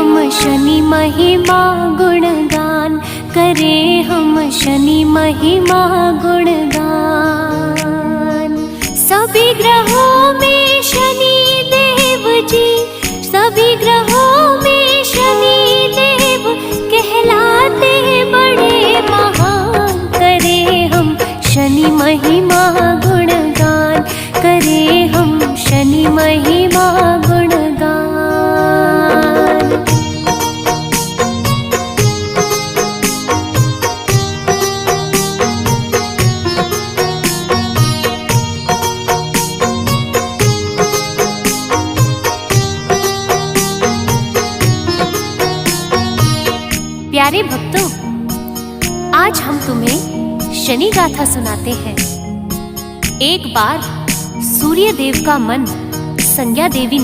हम शनि महिमा गुणगान, करें हम शनि महिमा गुणगान। सभी ग्रहों में शनि देव जी, सभी ग्रहों में शनि देव कहलाते बड़े महान। करें हम शनि महिमा गुणगान, करें हम शनि महिमा गुणगान। प्यारे भक्तों, आज हम तुम्हें शनि गाथा सुनाते हैं। एक बार सूर्य देव का मन संज्ञा देवी